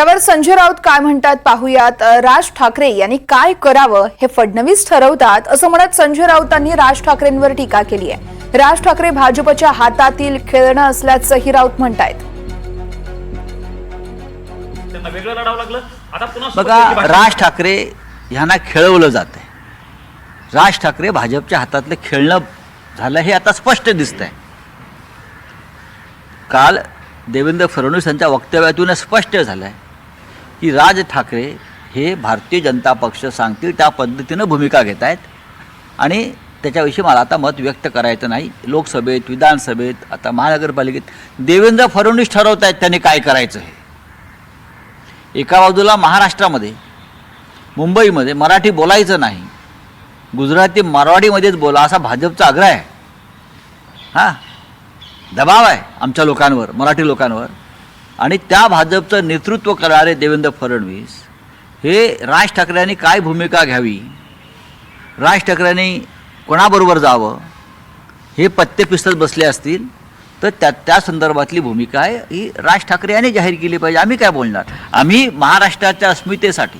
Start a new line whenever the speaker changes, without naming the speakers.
यावर संजय राऊत काय म्हणतात पाहूयात। राज ठाकरे यांनी काय करावं हे फडणवीस ठरवतात असं म्हणत संजय राऊतांनी राज ठाकरेंवर टीका केली आहे। राज ठाकरे भाजपच्या हातातील खेळणं असल्याचंही राऊत म्हणतायत।
बघा, राज ठाकरे यांना खेळवलं जात आहे। राज ठाकरे भाजपच्या हातातलं खेळणं झालं हे आता स्पष्ट दिसतंय। काल देवेंद्र फडणवीस यांच्या वक्तव्यातून स्पष्ट झालं आहे की राज ठाकरे हे भारतीय जनता पक्ष सांगतील त्या पद्धतीनं भूमिका घेत आहेत आणि त्याच्याविषयी मला आता मत व्यक्त करायचं नाही। लोकसभेत, विधानसभेत, आता महानगरपालिकेत देवेंद्र फडणवीस ठरवत आहेत त्यांनी काय करायचं हे। एका बाजूला महाराष्ट्रामध्ये, मुंबईमध्ये मराठी बोलायचं नाही, गुजराती मारवाडीमध्येच बोला असा भाजपचा आग्रह आहे। हां, दबाव आहे आमच्या लोकांवर, मराठी लोकांवर, आणि त्या भाजपचं नेतृत्व करणारे देवेंद्र फडणवीस हे राज ठाकरेंनी काय भूमिका घ्यावी, राज ठाकरेंनी कोणाबरोबर जावं हे पत्ते पिस्तत बसले असतील तर त्या संदर्भातली भूमिका आहे ही राज ठाकरे यांनी जाहीर केली पाहिजे। आम्ही काय बोलणार? आम्ही महाराष्ट्राच्या अस्मितेसाठी